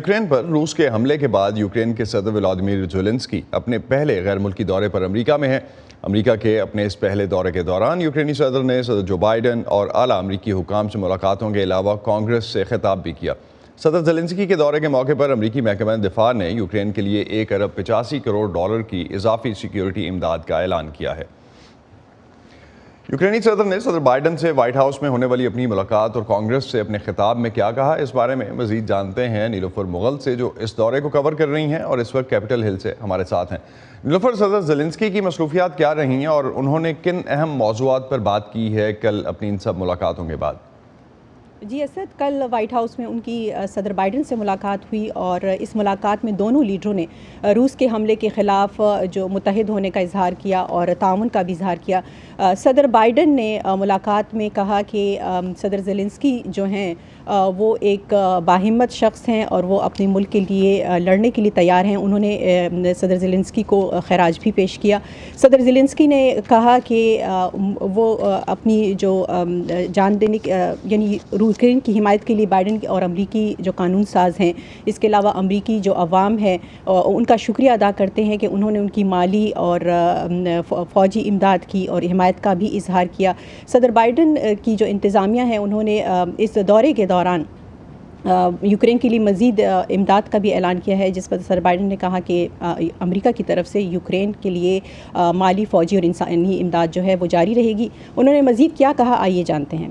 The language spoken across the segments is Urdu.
یوکرین پر روس کے حملے کے بعد یوکرین کے صدر ولادیمیر زیلنسکی اپنے پہلے غیر ملکی دورے پر امریکہ میں ہیں۔ امریکہ کے اپنے اس پہلے دورے کے دوران یوکرینی صدر نے صدر جو بائیڈن اور اعلیٰ امریکی حکام سے ملاقاتوں کے علاوہ کانگریس سے خطاب بھی کیا۔ صدر زیلنسکی کے دورے کے موقع پر امریکی محکمہ دفاع نے یوکرین کے لیے 1 ارب 85 کروڑ ڈالر کی اضافی سیکیورٹی امداد کا اعلان کیا ہے۔ یوکرینی صدر نے صدر بائیڈن سے وائٹ ہاؤس میں ہونے والی اپنی ملاقات اور کانگریس سے اپنے خطاب میں کیا کہا، اس بارے میں مزید جانتے ہیں نیلوفر مغل سے جو اس دورے کو کور کر رہی ہیں اور اس وقت کیپٹل ہل سے ہمارے ساتھ ہیں۔ نیلوفر، صدر زیلنسکی کی مصروفیات کیا رہی ہیں اور انہوں نے کن اہم موضوعات پر بات کی ہے کل اپنی ان سب ملاقاتوں کے بعد؟ جی اسد، کل وائٹ ہاؤس میں ان کی صدر بائیڈن سے ملاقات ہوئی اور اس ملاقات میں دونوں لیڈروں نے روس کے حملے کے خلاف جو متحد ہونے کا اظہار کیا اور تعاون کا بھی اظہار کیا۔ صدر بائیڈن نے ملاقات میں کہا کہ صدر زیلنسکی جو ہیں وہ ایک باہمت شخص ہیں اور وہ اپنے ملک کے لیے لڑنے کے لیے تیار ہیں۔ انہوں نے صدر زیلنسکی کو خراج بھی پیش کیا۔ صدر زیلنسکی نے کہا کہ وہ اپنی جو جان دینے یعنی یوکرین کی حمایت کے لیے بائیڈن اور امریکی جو قانون ساز ہیں، اس کے علاوہ امریکی جو عوام ہے ان کا شکریہ ادا کرتے ہیں کہ انہوں نے ان کی مالی اور فوجی امداد کی اور حمایت کا بھی اظہار کیا۔ صدر بائیڈن کی جو انتظامیہ ہے انہوں نے اس دورے کے دوران یوکرین کے لیے مزید امداد کا بھی اعلان کیا ہے، جس پر صدر بائیڈن نے کہا کہ امریکہ کی طرف سے یوکرین کے لیے مالی، فوجی اور انسانی امداد جو ہے وہ جاری رہے گی۔ انہوں نے مزید کیا کہا، آئیے جانتے ہیں۔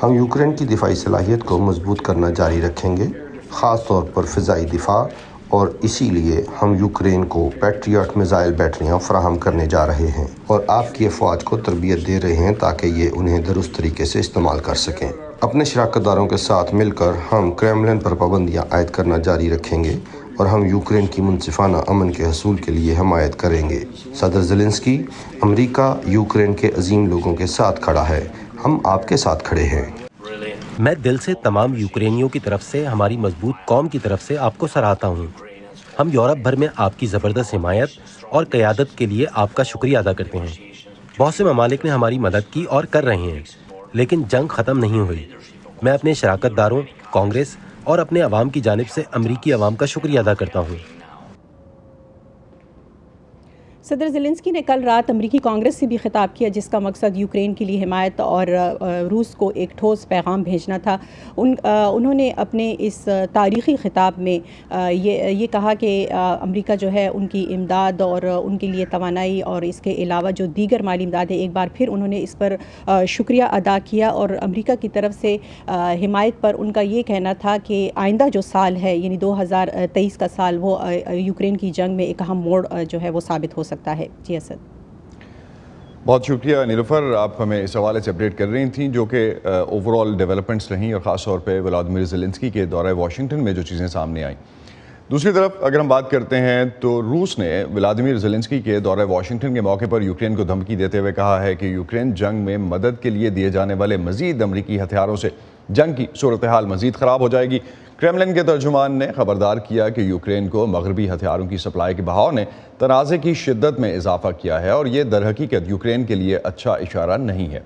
ہم یوکرین کی دفاعی صلاحیت کو مضبوط کرنا جاری رکھیں گے، خاص طور پر فضائی دفاع، اور اسی لیے ہم یوکرین کو پیٹریاٹ میزائل بیٹریاں فراہم کرنے جا رہے ہیں اور آپ کی افواج کو تربیت دے رہے ہیں تاکہ یہ انہیں درست طریقے سے استعمال کر سکیں۔ اپنے شراکت داروں کے ساتھ مل کر ہم کریملن پر پابندیاں عائد کرنا جاری رکھیں گے اور ہم یوکرین کی منصفانہ امن کے حصول کے لیے حمایت کریں گے۔ صدر زیلنسکی، امریکہ یوکرین کے عظیم لوگوں کے ساتھ کھڑا ہے، ہم آپ کے ساتھ کھڑے ہیں۔ میں دل سے تمام یوکرینیوں کی طرف سے، ہماری مضبوط قوم کی طرف سے آپ کو سراہتا ہوں۔ ہم یورپ بھر میں آپ کی زبردست حمایت اور قیادت کے لیے آپ کا شکریہ ادا کرتے ہیں۔ بہت سے ممالک نے ہماری مدد کی اور کر رہے ہیں، لیکن جنگ ختم نہیں ہوئی۔ میں اپنے شراکت داروں، کانگریس اور اپنے عوام کی جانب سے امریکی عوام کا شکریہ ادا کرتا ہوں۔ صدر زیلنسکی نے کل رات امریکی کانگریس سے بھی خطاب کیا، جس کا مقصد یوکرین کے لیے حمایت اور روس کو ایک ٹھوس پیغام بھیجنا تھا۔ انہوں نے اپنے اس تاریخی خطاب میں یہ کہا کہ امریکہ جو ہے ان کی امداد اور ان کے لیے توانائی اور اس کے علاوہ جو دیگر مالی امداد ہے، ایک بار پھر انہوں نے اس پر شکریہ ادا کیا اور امریکہ کی طرف سے حمایت پر ان کا یہ کہنا تھا کہ آئندہ جو سال ہے یعنی 2023 کا سال، وہ یوکرین کی جنگ میں ایک اہم موڑ جو ہے وہ ثابت ہو سکتا ہے۔ جی اسد، بہت شکریہ نیلوفر، آپ ہمیں اس حوالے سے اپڈیٹ کر رہی تھیں جو کہ اوور آل ڈیولپمنٹس رہیں اور خاص طور پہ ولادیمیر زیلنسکی کے دورہ واشنگٹن میں جو چیزیں سامنے آئیں۔ دوسری طرف اگر ہم بات کرتے ہیں تو روس نے ولادیمیر زیلنسکی کے دورہ واشنگٹن کے موقع پر یوکرین کو دھمکی دیتے ہوئے کہا ہے کہ یوکرین جنگ میں مدد کے لیے دیے جانے والے مزید امریکی ہتھیاروں سے جنگ کی صورتحال مزید خراب ہو جائے گی۔ کریملن کے ترجمان نے خبردار کیا کہ یوکرین کو مغربی ہتھیاروں کی سپلائی کے بہاؤ نے تنازع کی شدت میں اضافہ کیا ہے اور یہ در حقیقت یوکرین کے لیے اچھا اشارہ نہیں ہے۔